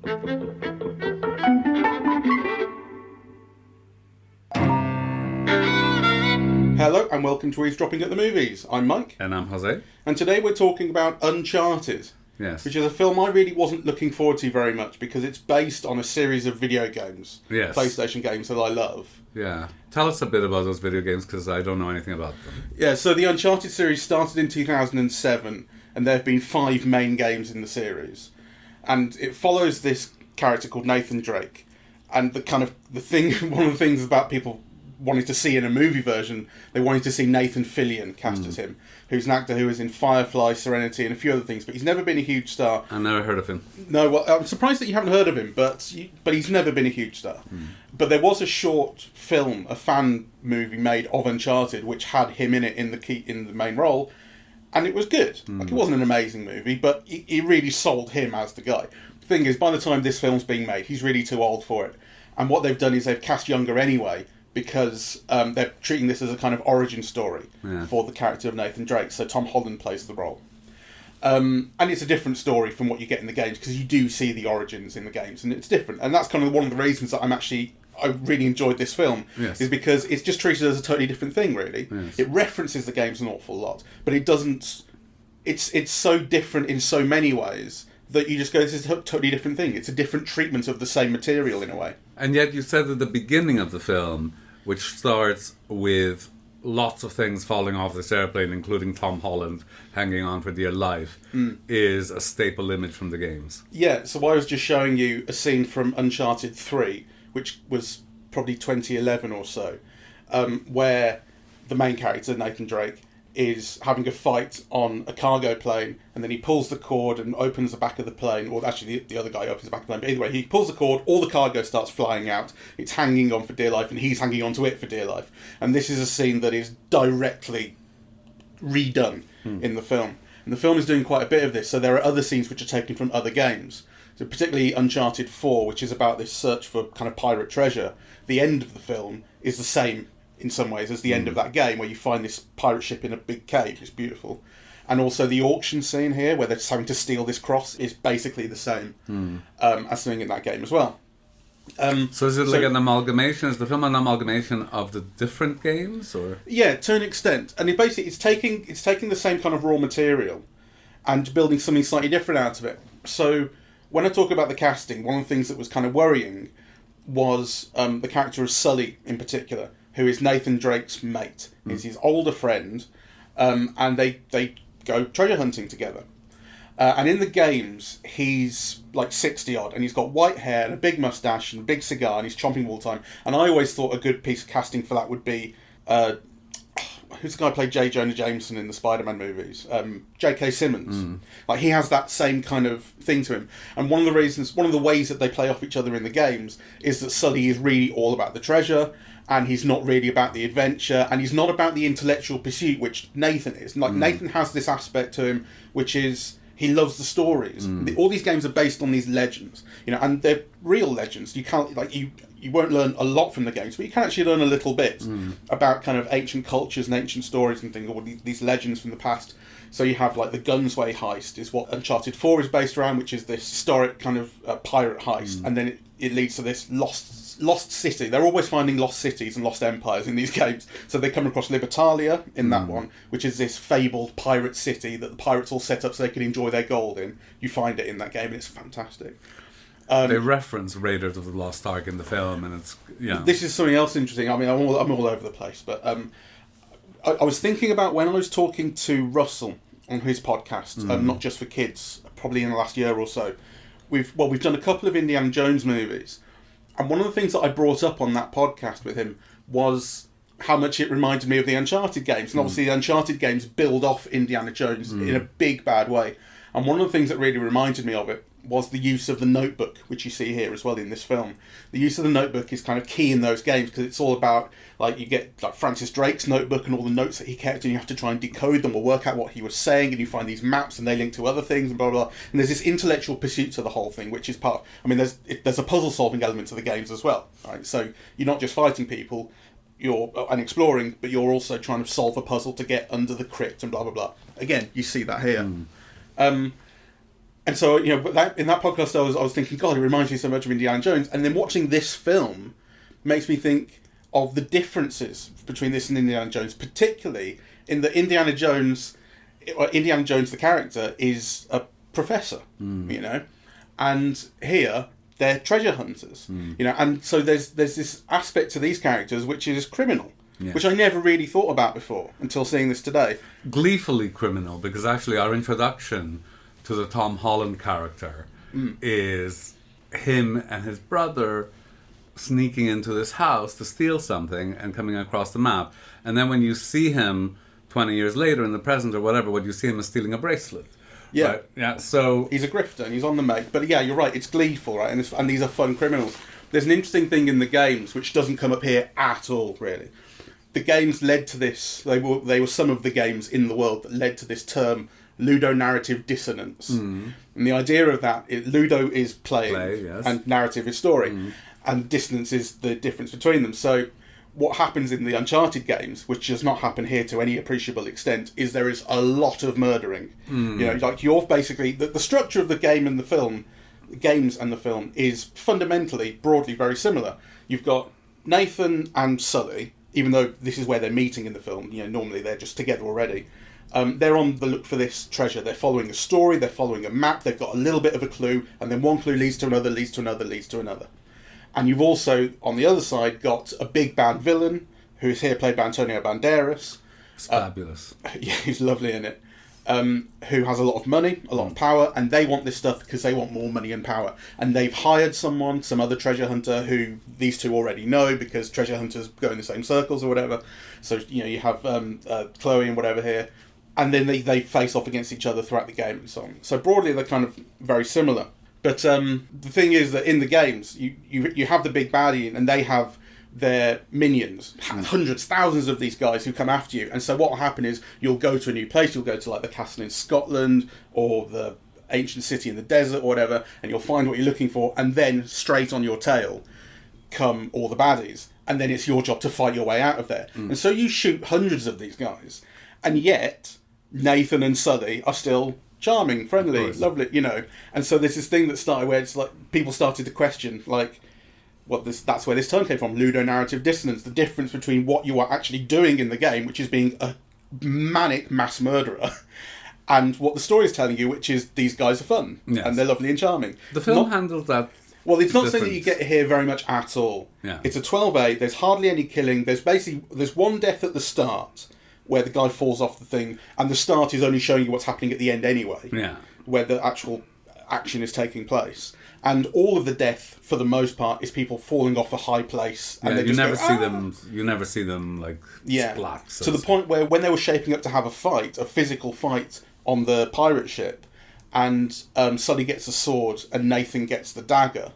Hello and welcome to Eavesdropping at the Movies. I'm Mike. And I'm José. And today we're talking about Uncharted. Yes. Which is a film I really wasn't looking forward to very much because it's based on a series of video games. Yes. PlayStation games that I love. Yeah. Tell us a bit about those video games because I don't know anything about them. Yeah, so the Uncharted series started in 2007 and there have been 5 main games in the series. And it follows this character called Nathan Drake. And one of the things about people wanting to see in a movie version, they wanted to see Nathan Fillion cast as him, who's an actor who was in Firefly, Serenity, and a few other things, but he's never been a huge star. I never heard of him. No, well, I'm surprised that you haven't heard of him, but he's never been a huge star. But there was a short film, a fan movie made of Uncharted, which had him in it in the main role, and it was good. Like, it wasn't an amazing movie, but it really sold him as the guy. The thing is, by the time this film's being made, he's really too old for it. And what they've done is they've cast younger anyway, because they're treating this as a kind of origin story for the character of Nathan Drake. So Tom Holland plays the role. And it's a different story from what you get in the games, because you do see the origins in the games, and it's different. And that's kind of one of the reasons that I really enjoyed this film, is because it's just treated as a totally different thing, really. Yes. It references the games an awful lot, but it doesn't... It's so different in so many ways that you just go, this is a totally different thing. It's a different treatment of the same material, in a way. And yet you said at the beginning of the film, which starts with lots of things falling off this airplane, including Tom Holland hanging on for dear life, is a staple image from the games. Yeah, so I was just showing you a scene from Uncharted 3, which was probably 2011 or so, where the main character, Nathan Drake, is having a fight on a cargo plane, and then he pulls the cord and opens the back of the plane, or actually the other guy opens the back of the plane, but either way, he pulls the cord, all the cargo starts flying out, it's hanging on for dear life, and he's hanging on to it for dear life. And this is a scene that is directly redone in the film. And the film is doing quite a bit of this, so there are other scenes which are taken from other games. So particularly Uncharted 4, which is about this search for kind of pirate treasure. The end of the film is the same in some ways as the end of that game, where you find this pirate ship in a big cave. It's beautiful. And also the auction scene here, where they're having to steal this cross, is basically the same as something in that game as well. So is it like an amalgamation? Is the film an amalgamation of the different games, or? Yeah, to an extent. And it's taking the same kind of raw material and building something slightly different out of it. So when I talk about the casting, one of the things that was kind of worrying was the character of Sully in particular, who is Nathan Drake's mate. He's his older friend, and they go treasure hunting together. And in the games, he's like 60-odd, and he's got white hair and a big moustache and a big cigar, and he's chomping all the time. And I always thought a good piece of casting for that would be... who's the guy who played J. Jonah Jameson in the Spider-Man movies? J.K. Simmons. Like, he has that same kind of thing to him. And one of the ways that they play off each other in the games is that Sully is really all about the treasure, and he's not really about the adventure, and he's not about the intellectual pursuit, which Nathan is. Like, Nathan has this aspect to him, which is he loves the stories. All these games are based on these legends, and they're real legends. You can't, you won't learn a lot from the games, but you can actually learn a little bit about kind of ancient cultures and ancient stories and things, or these legends from the past. So you have, like, the Gunsway heist is what Uncharted 4 is based around, which is this historic kind of pirate heist, and then it leads to this lost city. They're always finding lost cities and lost empires in these games. So they come across Libertalia in that one, which is this fabled pirate city that the pirates all set up so they can enjoy their gold in. You find it in that game, and it's fantastic. They reference Raiders of the Lost Ark in the film, and it's This is something else interesting. I mean, I'm all over the place, but I was thinking about when I was talking to Russell on his podcast, Not Just for Kids, probably in the last year or so. We've done a couple of Indiana Jones movies, and one of the things that I brought up on that podcast with him was how much it reminded me of the Uncharted games. And obviously the Uncharted games build off Indiana Jones in a big bad way. And one of the things that really reminded me of it was the use of the notebook, which you see here as well in this film. The use of the notebook is kind of key in those games, because it's all about, like, you get like Francis Drake's notebook and all the notes that he kept, and you have to try and decode them or work out what he was saying, and you find these maps and they link to other things and blah blah blah. And there's this intellectual pursuit to the whole thing, which is part. I mean, there's a puzzle solving element to the games as well, right? So you're not just fighting people, and exploring, but you're also trying to solve a puzzle to get under the crypt and blah blah blah. Again, you see that here. And so, in that podcast, I was thinking, God, it reminds me so much of Indiana Jones. And then watching this film makes me think of the differences between this and Indiana Jones, particularly in that Indiana Jones, the character, is a professor, and here they're treasure hunters, and so there's this aspect to these characters which is criminal, which I never really thought about before until seeing this today. Gleefully criminal, because actually our introduction to the Tom Holland character is him and his brother sneaking into this house to steal something and coming across the map. And then when you see him 20 years later in the present or whatever, what you see him is stealing a bracelet. Yeah. Right? Yeah. So he's a grifter and he's on the make. But yeah, you're right, it's gleeful, right? And these are fun criminals. There's an interesting thing in the games which doesn't come up here at all, really. The games led to this. They were some of the games in the world that led to this term ludonarrative dissonance. And the idea of that is ludo is play, yes. and narrative is story. And dissonance is the difference between them. So what happens in the Uncharted games, which does not happen here to any appreciable extent, is there is a lot of murdering. Like you're basically... The structure of the game and the film, games and the film, is fundamentally, broadly very similar. You've got Nathan and Sully, even though this is where they're meeting in the film. Normally they're just together already. They're on the look for this treasure. They're following a story, they're following a map, they've got a little bit of a clue, and then one clue leads to another, leads to another, leads to another. And you've also, on the other side, got a big bad villain, who is here played by Antonio Banderas. It's fabulous. Yeah, he's lovely in it. Who has a lot of money, a lot of power, and they want this stuff because they want more money and power. And they've hired some other treasure hunter, who these two already know, because treasure hunters go in the same circles or whatever. So, you have Chloe and whatever here. And then they face off against each other throughout the game and so on. So broadly, they're kind of very similar. But the thing is that in the games, you have the big baddie, and they have their minions, hundreds, thousands of these guys who come after you. And so what will happen is you'll go to a new place, you'll go to like the castle in Scotland or the ancient city in the desert or whatever, and you'll find what you're looking for, and then straight on your tail come all the baddies. And then it's your job to fight your way out of there. And so you shoot hundreds of these guys, and yet Nathan and Sully are still charming, friendly, lovely, And so there's this thing that started where it's like people started to question, like, that's where this term came from, ludonarrative dissonance, the difference between what you are actually doing in the game, which is being a manic mass murderer, and what the story is telling you, which is these guys are fun, and they're lovely and charming. The film handles that. Well, it's not something that you get here very much at all. Yeah. It's a 12A, there's hardly any killing, there's one death at the start, where the guy falls off the thing, and the start is only showing you what's happening at the end anyway. Yeah. Where the actual action is taking place. And all of the death, for the most part, is people falling off a high place. And you never see them like splat. To the point where when they were shaping up to have a physical fight on the pirate ship, and Sully gets a sword and Nathan gets the dagger,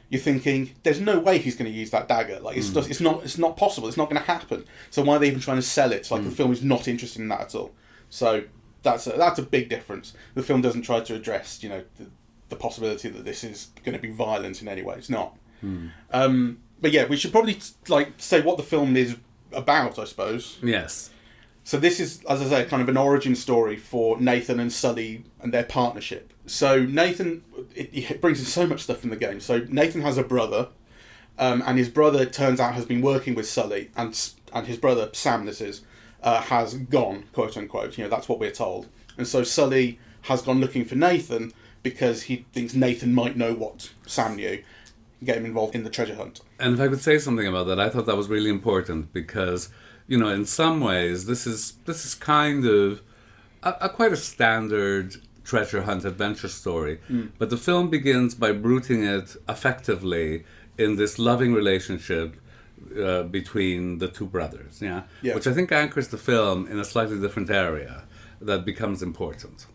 you're thinking, there's no way he's going to use that dagger. Like it's not possible. It's not going to happen. So why are they even trying to sell it? It's like the film is not interested in that at all. So that's a big difference. The film doesn't try to address, the possibility that this is going to be violent in any way. It's not. But yeah, we should probably say what the film is about, I suppose. Yes. So this is, as I say, kind of an origin story for Nathan and Sully and their partnership. So Nathan, it brings in so much stuff in the game. So Nathan has a brother, and his brother, it turns out, has been working with Sully, and his brother, Sam, has gone, quote unquote. That's what we're told. And so Sully has gone looking for Nathan because he thinks Nathan might know what Sam knew, get him involved in the treasure hunt. And if I could say something about that, I thought that was really important because, in some ways, this is kind of quite a standard treasure hunt adventure story. But the film begins by rooting it effectively in this loving relationship between the two brothers, which I think anchors the film in a slightly different area that becomes important.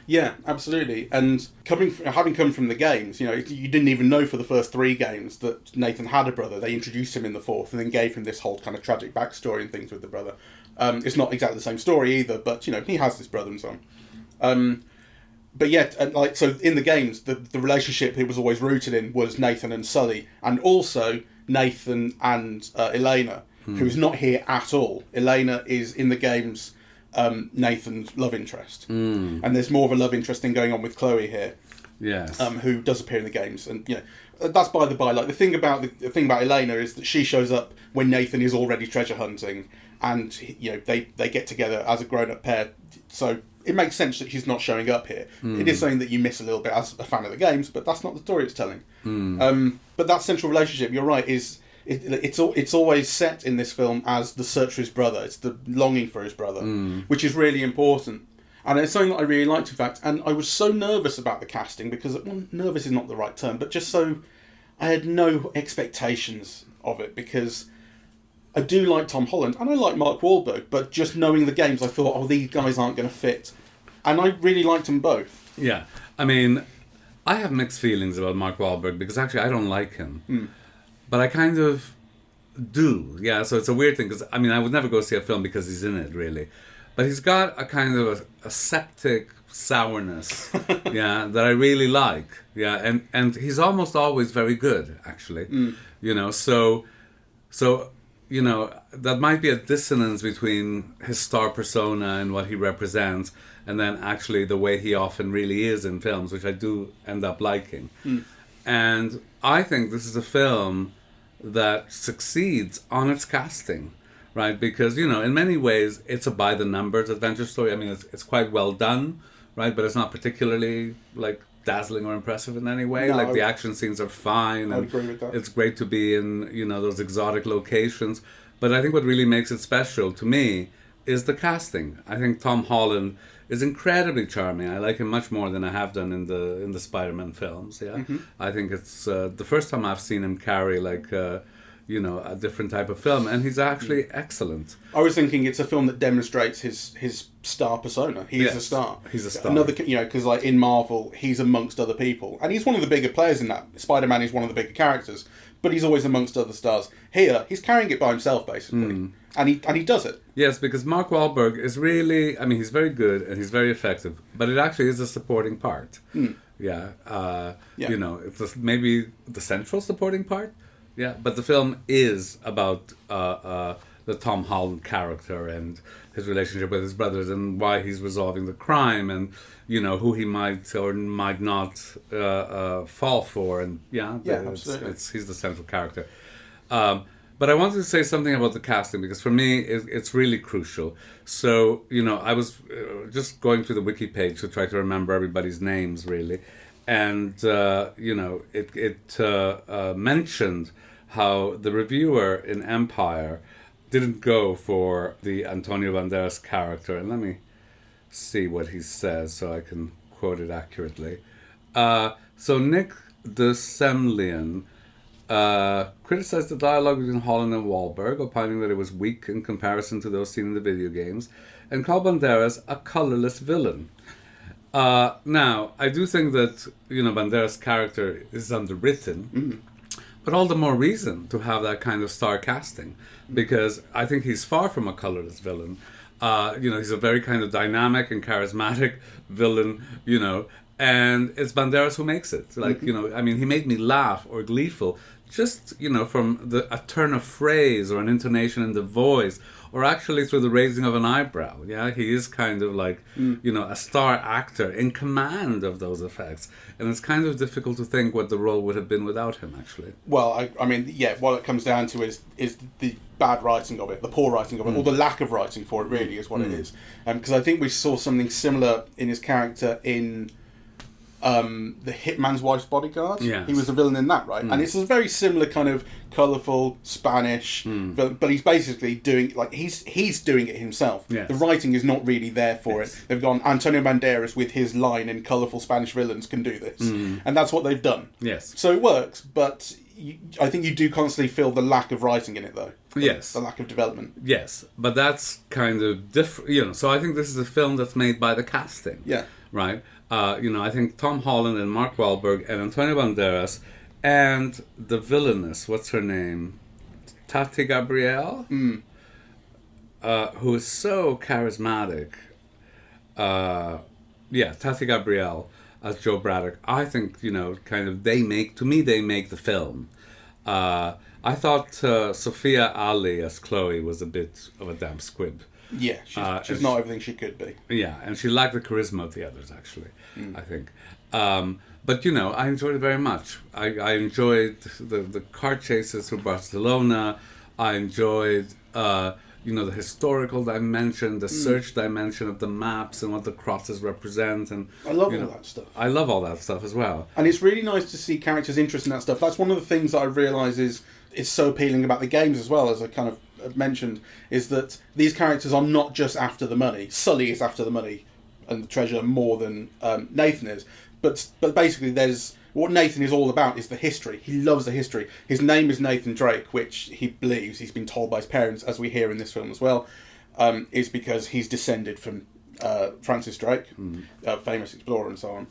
Yeah, absolutely. And having come from the games, you didn't even know for the first 3 games that Nathan had a brother. They introduced him in the 4th and then gave him this whole kind of tragic backstory and things with the brother. It's not exactly the same story either, but he has this brother and so on. But yet, so in the games, the relationship he was always rooted in was Nathan and Sully, and also Nathan and Elena, who's not here at all. Elena is in the games Nathan's love interest, and there's more of a love interest thing going on with Chloe here. Yes. Who does appear in the games, and that's by the by. Like the thing about Elena is that she shows up when Nathan is already treasure hunting, and they get together as a grown-up pair. So it makes sense that she's not showing up here. It is something that you miss a little bit as a fan of the games, but that's not the story it's telling. But that central relationship, you're right, it's always set in this film as the search for his brother. It's the longing for his brother, which is really important. And it's something that I really liked, in fact. And I was so nervous about the casting because, well, nervous is not the right term, but just so I had no expectations of it because I do like Tom Holland and I like Mark Wahlberg, but just knowing the games, I thought, oh, these guys aren't going to fit. And I really liked them both. Yeah. I mean, I have mixed feelings about Mark Wahlberg because actually I don't like him. But I kind of do. Yeah, so it's a weird thing because, I mean, I would never go see a film because he's in it, really. But he's got a kind of a septic sourness, yeah, that I really like. Yeah, and he's almost always very good, actually. So that might be a dissonance between his star persona and what he represents, and then actually the way he often really is in films, which I do end up liking. And I think this is a film that succeeds on its casting. Right, because, in many ways, it's a by-the-numbers adventure story. I mean, it's quite well done, right? But it's not particularly, dazzling or impressive in any way. No, the action scenes are fine. I would agree with that. It's great to be in, those exotic locations. But I think what really makes it special to me is the casting. I think Tom Holland is incredibly charming. I like him much more than I have done in the Spider-Man films, yeah? I think it's the first time I've seen him carry, a different type of film, and he's actually excellent. I was thinking it's a film that demonstrates his star persona. He is a star. He's a star. Another, because in Marvel, he's amongst other people, and he's one of the bigger players in that. Spider-Man is one of the bigger characters, but he's always amongst other stars. Here, he's carrying it by himself, basically, and he does it. Yes, because Mark Wahlberg is really, I mean, he's very good and he's very effective, but it actually is a supporting part. Yeah. It's maybe the central supporting part. Yeah, but the film is about the Tom Holland character and his relationship with his brothers and why he's resolving the crime and, who he might or might not fall for. And absolutely. He's the central character. But I wanted to say something about the casting because for me it's really crucial. So, I was just going through the wiki page to try to remember everybody's names, really. And, it mentioned how the reviewer in Empire didn't go for the Antonio Banderas character. And let me see what he says so I can quote it accurately. So Nick de Semlien criticized the dialogue between Holland and Wahlberg, opining that it was weak in comparison to those seen in the video games, and called Banderas a colorless villain. Now, I do think that, Banderas' character is underwritten, but all the more reason to have that kind of star casting, because I think he's far from a colorless villain. He's a very kind of dynamic and charismatic villain, and it's Banderas who makes it. He made me laugh or gleeful just, from a turn of phrase or an intonation in the voice, or actually through the raising of an eyebrow. Yeah, he is kind of a star actor in command of those effects. And it's kind of difficult to think what the role would have been without him, actually. Well, what it comes down to is the bad writing of it, the poor writing of it, or the lack of writing for it, really, is what it is. Because I think we saw something similar in his character in the Hitman's Wife's Bodyguard. Yes. He was a villain in that, right? And it's a very similar kind of colourful Spanish villain, but he's basically doing he's doing it himself. Yes. The writing is not really there for it. They've gone Antonio Banderas with his line in colourful Spanish villains can do this, and that's what they've done. Yes. So it works, but I think you do constantly feel the lack of writing in it, though. Yes. The lack of development. Yes, but that's kind of different. So I think this is a film that's made by the casting. Yeah. Right. I think Tom Holland and Mark Wahlberg and Antonio Banderas and the villainess, what's her name? Tati Gabrielle? Who is so charismatic. Tati Gabrielle as Joe Braddock. I think, they make the film. I thought Sophia Ali as Chloe was a bit of a damn squib. Yeah, she's not everything she could be. Yeah, and she lacked the charisma of the others, actually, I think. But I enjoyed it very much. I enjoyed the car chases through Barcelona. I enjoyed the historical dimension, the search dimension of the maps and what the crosses represent, and I love all that stuff. I love all that stuff as well. And it's really nice to see characters interested in that stuff. That's one of the things that I realise is so appealing about the games as well, as I kind of mentioned, is that these characters are not just after the money. Sully is after the money and the treasure more than Nathan is. But basically, there's what Nathan is all about is the history. He loves the history. His name is Nathan Drake, which he believes, he's been told by his parents, as we hear in this film as well, is because he's descended from Francis Drake, famous explorer and so on.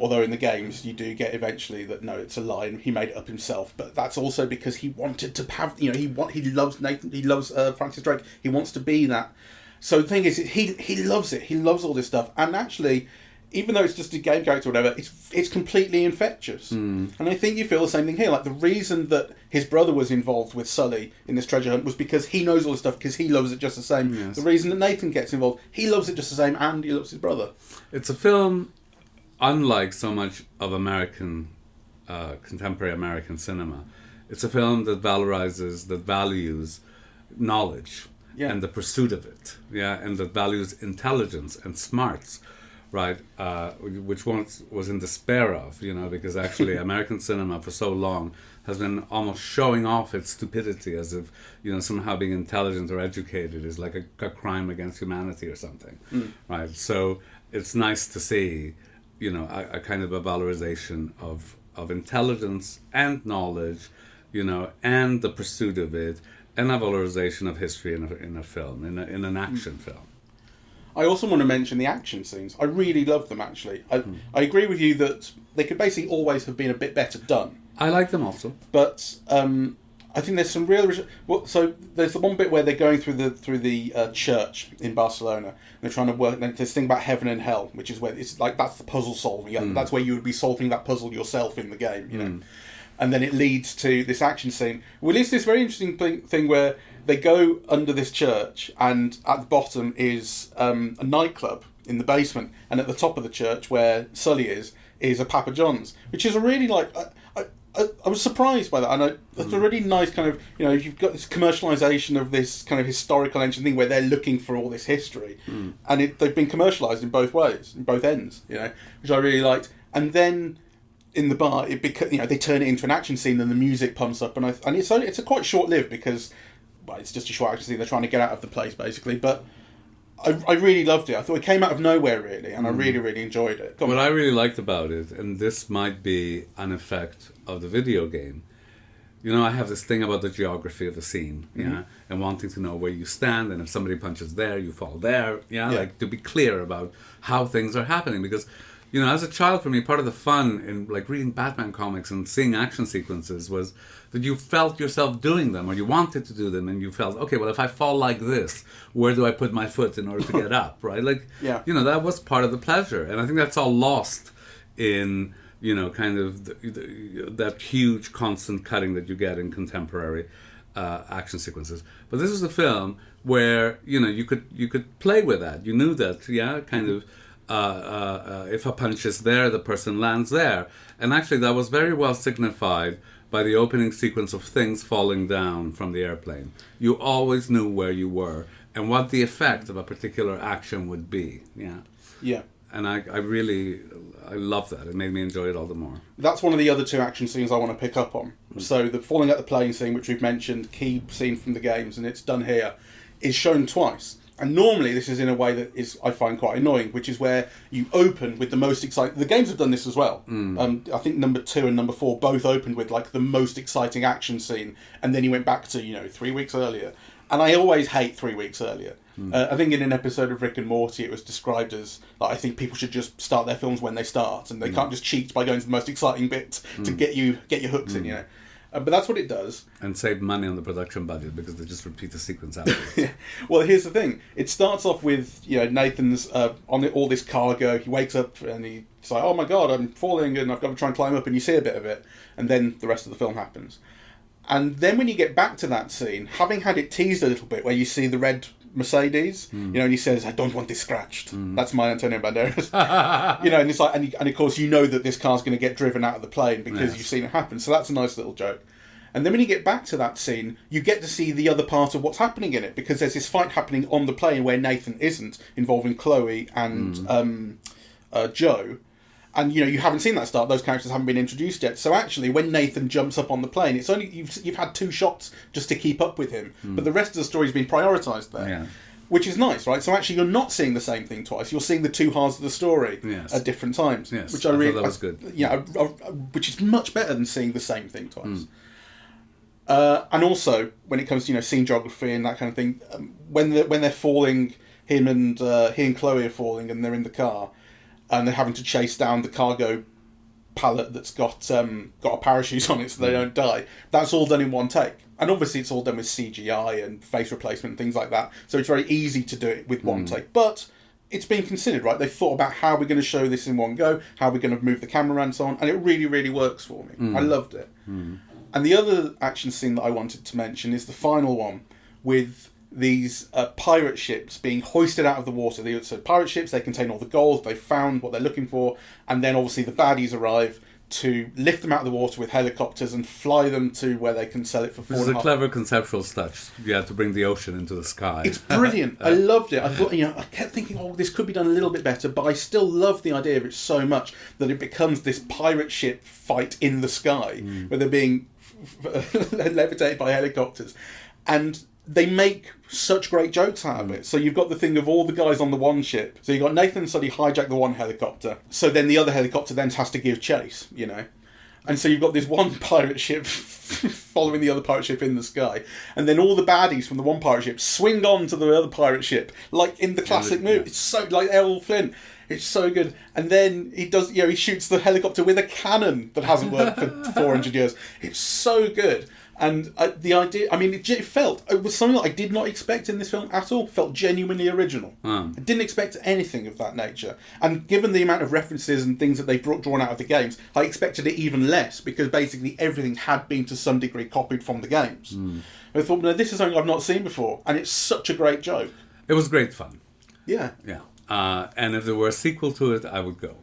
Although in the games you do get eventually that no, it's a lie and he made it up himself. But that's also because he wanted to have, he loves Nathan, he loves Francis Drake. He wants to be that. So the thing is, he loves it. He loves all this stuff, and actually, even though it's just a game character or whatever, it's completely infectious. And I think you feel the same thing here. Like, the reason that his brother was involved with Sully in this treasure hunt was because he knows all this stuff, because he loves it just the same. Yes. The reason that Nathan gets involved, he loves it just the same, and he loves his brother. It's a film, unlike so much of contemporary American cinema, it's a film that values knowledge and the pursuit of it, and that values intelligence and smarts. Right, which once was in despair of, because actually American cinema for so long has been almost showing off its stupidity as if, somehow being intelligent or educated is like a crime against humanity or something. Right, so it's nice to see, a kind of a valorization of intelligence and knowledge, and the pursuit of it, and a valorization of history in a film, in an action film. I also want to mention the action scenes. I really love them, actually. I agree with you that they could basically always have been a bit better done. I like them also. But I think there's some real... so there's the one bit where they're going through the church in Barcelona, and they're trying to work... There's this thing about heaven and hell, which is where it's like, that's the puzzle solving. That's where you would be solving that puzzle yourself in the game, And then it leads to this action scene. Well, it's this very interesting thing where they go under this church, and at the bottom is a nightclub in the basement, and at the top of the church, where Sully is a Papa John's, which is a really I was surprised by that, and it's a really nice kind of, you've got this commercialisation of this kind of historical ancient thing where they're looking for all this history, and they've been commercialised in both ways, in both ends, which I really liked. And then in the bar, they turn it into an action scene, and the music pumps up, and it's a quite short-lived because. Well, it's just a short action scene. They're trying to get out of the place, basically. But I really loved it. I thought it came out of nowhere, really, and I really, really enjoyed it. What I really liked about it, and this might be an effect of the video game, I have this thing about the geography of the scene, and wanting to know where you stand, and if somebody punches there, you fall there, like to be clear about how things are happening, because as a child, for me, part of the fun in reading Batman comics and seeing action sequences was that you felt yourself doing them, or you wanted to do them, and you felt, okay, well, if I fall like this, where do I put my foot in order to get up, right? That was part of the pleasure, and I think that's all lost in, kind of that huge constant cutting that you get in contemporary action sequences. But this is a film where, you could play with that. You knew that, kind of. If a punch is there, the person lands there. And actually that was very well signified by the opening sequence of things falling down from the airplane. You always knew where you were and what the effect of a particular action would be. Yeah. And I love that. It made me enjoy it all the more. That's one of the other two action scenes I want to pick up on. So the falling out the plane scene, which we've mentioned, key scene from the games, and it's done here, is shown twice. And normally this is in a way that I find quite annoying, which is where you open with the most exciting... The games have done this as well. I think number 2 and number 4 both opened with the most exciting action scene, and then you went back to 3 weeks earlier. And I always hate 3 weeks earlier. I think in an episode of Rick and Morty it was described as I think people should just start their films when they start, and they can't just cheat by going to the most exciting bits to get your hooks in. But that's what it does. And save money on the production budget because they just repeat the sequence afterwards. Well, here's the thing. It starts off with, Nathan's on all this cargo. He wakes up and he's like, oh my God, I'm falling and I've got to try and climb up, and you see a bit of it. And then the rest of the film happens. And then when you get back to that scene, having had it teased a little bit, where you see the red Mercedes, and he says, "I don't want this scratched." That's my Antonio Banderas. And it's like, and of course, that this car's going to get driven out of the plane because you've seen it happen. So that's a nice little joke. And then when you get back to that scene, you get to see the other part of what's happening in it, because there's this fight happening on the plane where Nathan isn't, involving Chloe and Joe. And you haven't seen that start; those characters haven't been introduced yet. So actually, when Nathan jumps up on the plane, it's only you've had 2 shots just to keep up with him, but the rest of the story's been prioritised there, which is nice, right? So actually, you're not seeing the same thing twice. You're seeing the 2 halves of the story at different times, which I really thought that was good. Which is much better than seeing the same thing twice. And also, when it comes to scene geography and that kind of thing, when they're falling, he and Chloe are falling, and they're in the car. And they're having to chase down the cargo pallet that's got a parachute on it so they don't die. That's all done in one take. And obviously it's all done with CGI and face replacement and things like that. So it's very easy to do it with one take. But it's been considered, right? They've thought about how we're going to show this in one go, how we're going to move the camera around and so on. And it really, really works for me. I loved it. And the other action scene that I wanted to mention is the final one with these pirate ships being hoisted out of the water. So pirate ships, they contain all the gold, they've found what they're looking for, and then obviously the baddies arrive to lift them out of the water with helicopters and fly them to where they can sell it for $4.5. This is a clever conceptual touch. You had to bring the ocean into the sky. It's brilliant. I loved it. I thought, I kept thinking, this could be done a little bit better, but I still love the idea of it so much that it becomes this pirate ship fight in the sky where they're being levitated by helicopters. And they make such great jokes out of it. So you've got the thing of all the guys on the one ship. So you've got Nathan and Sully hijack the one helicopter. So then the other helicopter then has to give chase, And so you've got this one pirate ship following the other pirate ship in the sky. And then all the baddies from the one pirate ship swing on to the other pirate ship. Like in the classic movie. It's so, like Errol Flynn. It's so good. And then he does, he shoots the helicopter with a cannon that hasn't worked for 400 years. It's so good. And the idea, it was something that I did not expect in this film at all. It felt genuinely original. I didn't expect anything of that nature. And given the amount of references and things that they've drawn out of the games, I expected it even less, because basically everything had been to some degree copied from the games. I thought, no, this is something I've not seen before. And it's such a great joke. It was great fun. Yeah. Yeah. And if there were a sequel to it, I would go.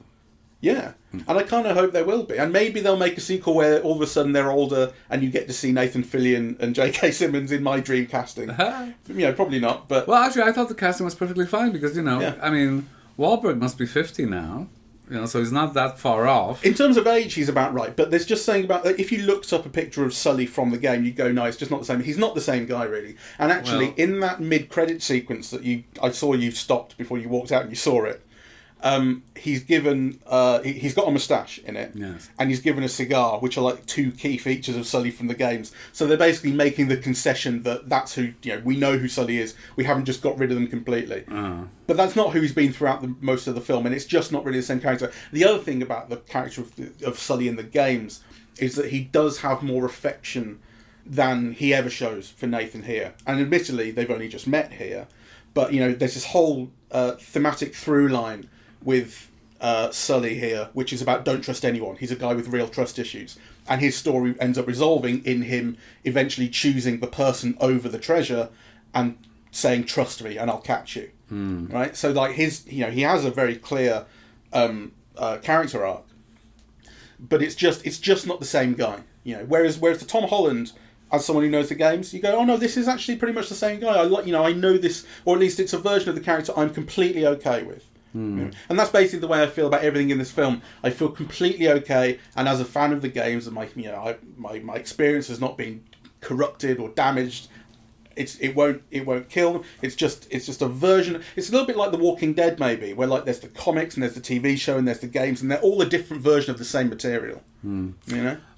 Yeah, and I kind of hope there will be. And maybe they'll make a sequel where all of a sudden they're older and you get to see Nathan Fillion and J.K. Simmons in my dream casting. Probably not, but... Well, actually, I thought the casting was perfectly fine because, Wahlberg must be 50 now, so he's not that far off. In terms of age, he's about right, but there's just saying about... If you looked up a picture of Sully from the game, you'd go, no, it's just not the same. He's not the same guy, really. And actually, in that mid-credit sequence that I saw you stopped before you walked out and you saw it, he's given he's got a moustache in it, and he's given a cigar, which are like 2 key features of Sully from the games. So they're basically making the concession that that's who, we know who Sully is. We haven't just got rid of them completely. But that's not who he's been throughout most of the film, and it's just not really the same character. The other thing about the character of Sully in the games is that he does have more affection than he ever shows for Nathan here. And admittedly, they've only just met here, but there's this whole thematic through line with Sully here, which is about don't trust anyone. He's a guy with real trust issues, and his story ends up resolving in him eventually choosing the person over the treasure and saying trust me and I'll catch you. Right, so like he has a very clear character arc, but it's just not the same guy. Whereas the Tom Holland, as someone who knows the games, you go, oh no, this is actually pretty much the same guy. I know this, or at least it's a version of the character I'm completely okay with. And that's basically the way I feel about everything in this film. I feel completely okay, and as a fan of the games, and my experience has not been corrupted or damaged. It won't kill them. It's just a version. It's a little bit like The Walking Dead, maybe, where like there's the comics and there's the TV show and there's the games, and they're all a different version of the same material.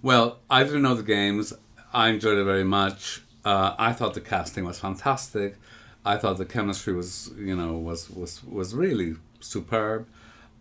Well, I didn't know the games. I enjoyed it very much. I thought the casting was fantastic. I thought the chemistry was really superb.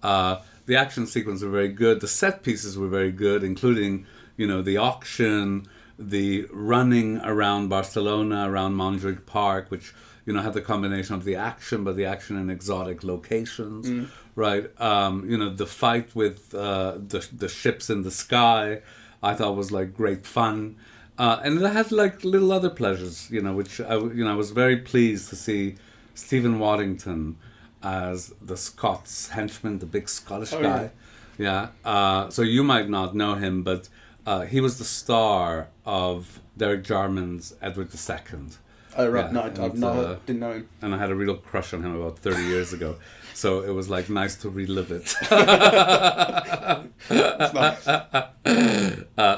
The action sequences were very good. The set pieces were very good, including the auction, the running around Barcelona, around Montjuic Park, which had the combination of the action, but the action in exotic locations, right? The fight with the ships in the sky, I thought was like great fun. And it had like little other pleasures, which I was very pleased to see Stephen Waddington as the Scots henchman, the big Scottish guy. Yeah. So you might not know him, but he was the star of Derek Jarman's Edward II. Oh, right. Yeah, No, I've not, didn't know him. And I had a real crush on him about 30 years ago. So it was like nice to relive it. That's nice.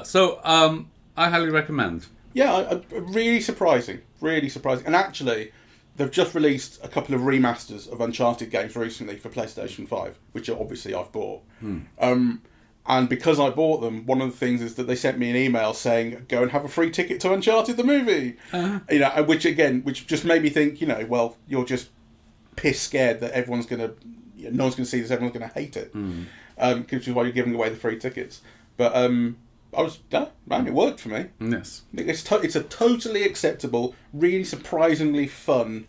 So I highly recommend. Yeah, really surprising. Really surprising. And actually, they've just released a couple of remasters of Uncharted games recently for PlayStation 5, which obviously I've bought. And because I bought them, one of the things is that they sent me an email saying, go and have a free ticket to Uncharted the movie. Which just made me think, well, you're just piss scared that everyone's going to, no one's going to see this, everyone's going to hate it. Which is why you're giving away the free tickets. But it worked for me. Yes. It's a totally acceptable, really surprisingly fun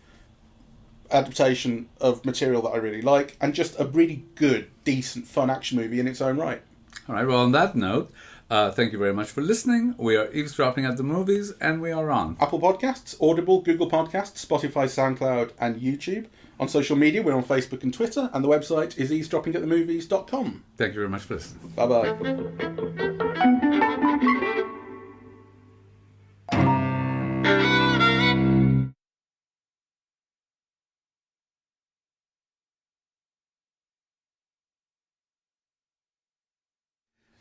adaptation of material that I really like, and just a really good, decent, fun action movie in its own right. All right, well, on that note, thank you very much for listening. We are eavesdropping at the movies, and we are on Apple Podcasts, Audible, Google Podcasts, Spotify, SoundCloud, and YouTube. On social media, we're on Facebook and Twitter, and the website is eavesdroppingatthemovies.com. Thank you very much for listening. Bye-bye.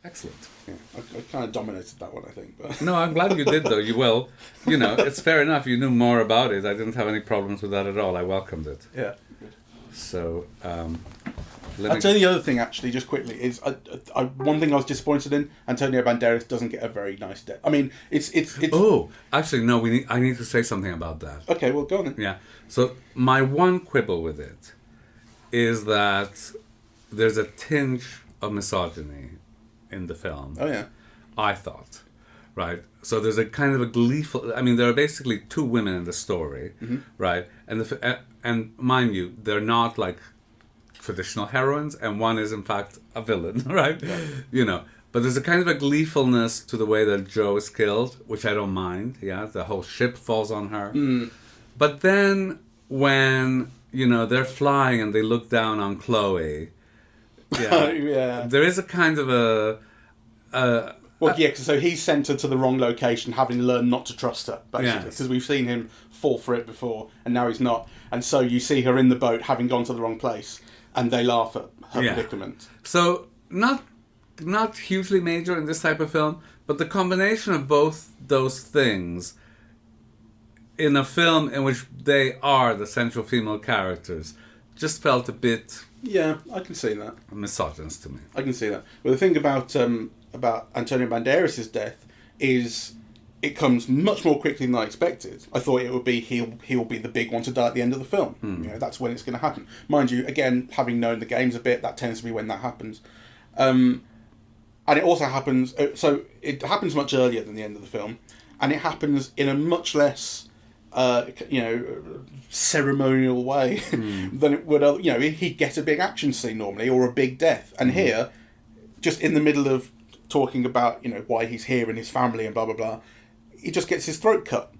Excellent. Yeah, I kind of dominated that one, I think. But No, I'm glad you did, though. It's fair enough. You knew more about it. I didn't have any problems with that at all. I welcomed it. Yeah. So, I'll tell you the other thing, actually, just quickly, is one thing I was disappointed in, Antonio Banderas doesn't get a very nice death. I mean, it's... Oh, actually, no, I need to say something about that. Okay, well, go on then. Yeah. So, my one quibble with it is that there's a tinge of misogyny in the film. Oh, yeah. I thought. Right? So there's a kind of a gleeful... I mean, there are basically two women in the story, right? And mind you, they're not like traditional heroines, and one is in fact a villain, right? Yeah. But there's a kind of a gleefulness to the way that Joe is killed, which I don't mind. Yeah, the whole ship falls on her. But then when they're flying and they look down on Chloe, Yeah. there is a kind of So he's sent her to the wrong location, having learned not to trust her, basically, because we've seen him fall for it before, and now he's not. And so you see her in the boat, having gone to the wrong place, and they laugh at her predicament. So not hugely major in this type of film, but the combination of both those things in a film in which they are the central female characters just felt a bit... Yeah, I can see that. Misogynist to me. I can see that. Well, the thing about Antonio Banderas' death is it comes much more quickly than I expected. I thought it would be he'll be the big one to die at the end of the film. That's when it's going to happen. Mind you, again, having known the games a bit, that tends to be when that happens. And it also happens... So it happens much earlier than the end of the film, and it happens in a much less... ceremonial way than it would. He'd get a big action scene normally, or a big death, and here, just in the middle of talking about why he's here and his family and blah blah blah, he just gets his throat cut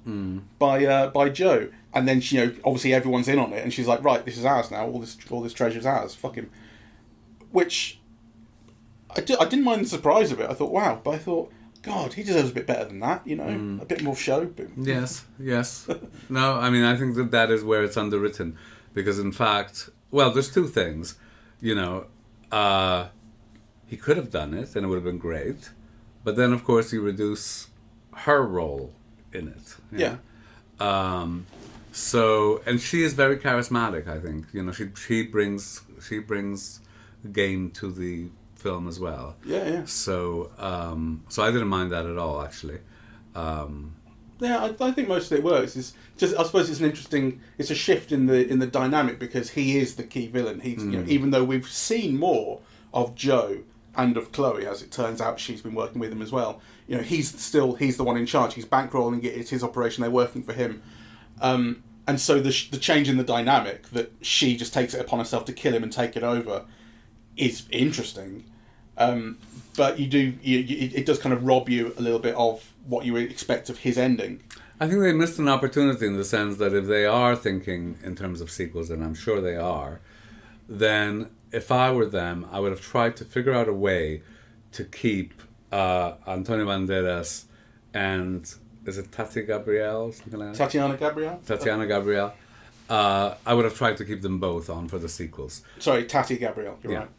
by Joe, and then obviously everyone's in on it, and she's like, right, this is ours now. All this treasure's ours. Fuck him. Which I didn't mind the surprise of it. I thought, wow, but I thought, God, he deserves a bit better than that, a bit more show. Yes. No, I mean, I think that is where it's underwritten. Because, in fact, there's two things. He could have done it, and it would have been great. But then, of course, you reduce her role in it. Yeah. And she is very charismatic, I think. She brings game to the film as well. Yeah. So I didn't mind that at all, actually. I think most of it works. It's just, I suppose, it's a shift in the dynamic, because he is the key villain. He's even though we've seen more of Joe and of Chloe, as it turns out, she's been working with him as well. He's the one in charge. He's bankrolling it. It's his operation. They're working for him. And so the change in the dynamic, that she just takes it upon herself to kill him and take it over, is interesting. But it does kind of rob you a little bit of what you would expect of his ending. I think they missed an opportunity in the sense that if they are thinking in terms of sequels, and I'm sure they are, then if I were them, I would have tried to figure out a way to keep Antonio Banderas and, is it Tati Gabrielle? Something like that? Tatiana Gabrielle? Tatiana Gabrielle. I would have tried to keep them both on for the sequels. Sorry, Tati Gabrielle, you're right.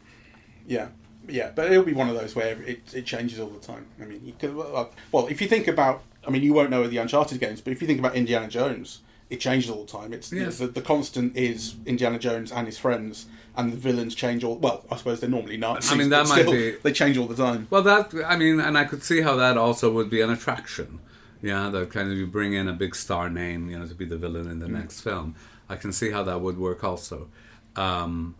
Yeah, but it'll be one of those where it changes all the time. I mean, you could, well, if you think about, I mean, you won't know the Uncharted games, but if you think about Indiana Jones, it changes all the time. It's the constant is Indiana Jones and his friends, and the villains change all. Well, I suppose they're normally Nazis. I mean, that might be. They change all the time. Well, and I could see how that also would be an attraction. Yeah, that kind of you bring in a big star name, to be the villain in the next film. I can see how that would work also. Though,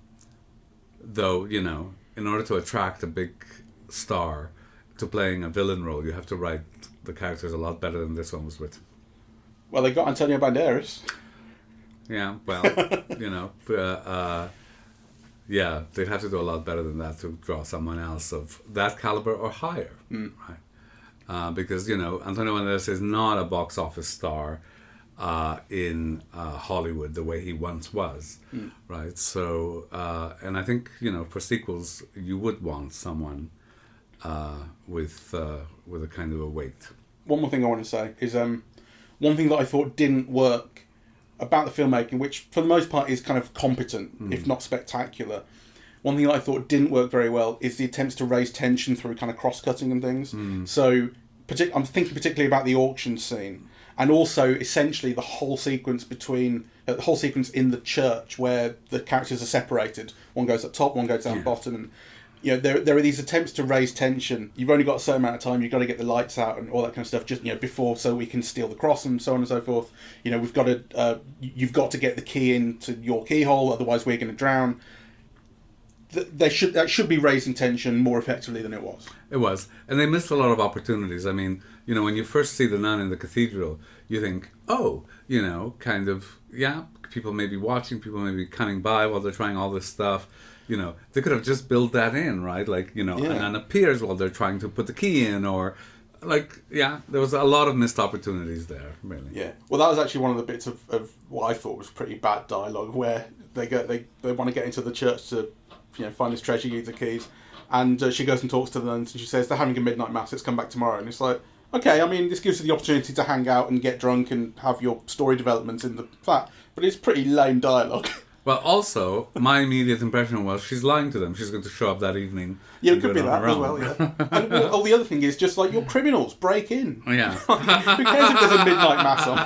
in order to attract a big star to playing a villain role, you have to write the characters a lot better than this one was written. Well, they got Antonio Banderas. Yeah, well, yeah, they'd have to do a lot better than that to draw someone else of that caliber or higher, right? Because, Antonio Banderas is not a box office star in Hollywood the way he once was, right? So, and I think, for sequels, you would want someone with a kind of a weight. One more thing I want to say is one thing that I thought didn't work about the filmmaking, which for the most part is kind of competent, if not spectacular. One thing that I thought didn't work very well is the attempts to raise tension through kind of cross-cutting and things. So I'm thinking particularly about the auction scene, and also essentially the whole sequence in the church where the characters are separated. One goes up top, one goes down bottom, and there are these attempts to raise tension. You've only got a certain amount of time. You've got to get the lights out and all that kind of stuff. Just before, so we can steal the cross and so on and so forth. We've got to. You've got to get the key into your keyhole, otherwise we're going to drown. That should be raising tension more effectively than it was. It was, and they missed a lot of opportunities. I mean, when you first see the nun in the cathedral, you think, kind of, people may be watching, people may be coming by while they're trying all this stuff. They could have just built that in, right? Like, and then appears while they're trying to put the key in, or, there was a lot of missed opportunities there, really. Yeah. Well, that was actually one of the bits of what I thought was pretty bad dialogue, where they want to get into the church to, find this treasure, use the keys, and she goes and talks to the nuns, and she says, they're having a midnight mass, let's come back tomorrow. And it's like, okay, I mean, this gives you the opportunity to hang out and get drunk and have your story developments in the flat, but it's pretty lame dialogue. Well, also, my immediate impression was she's lying to them. She's going to show up that evening. Yeah, it could be that as well, yeah. And the other thing is just you're criminals, break in. Yeah. Who cares if there's a midnight mass on?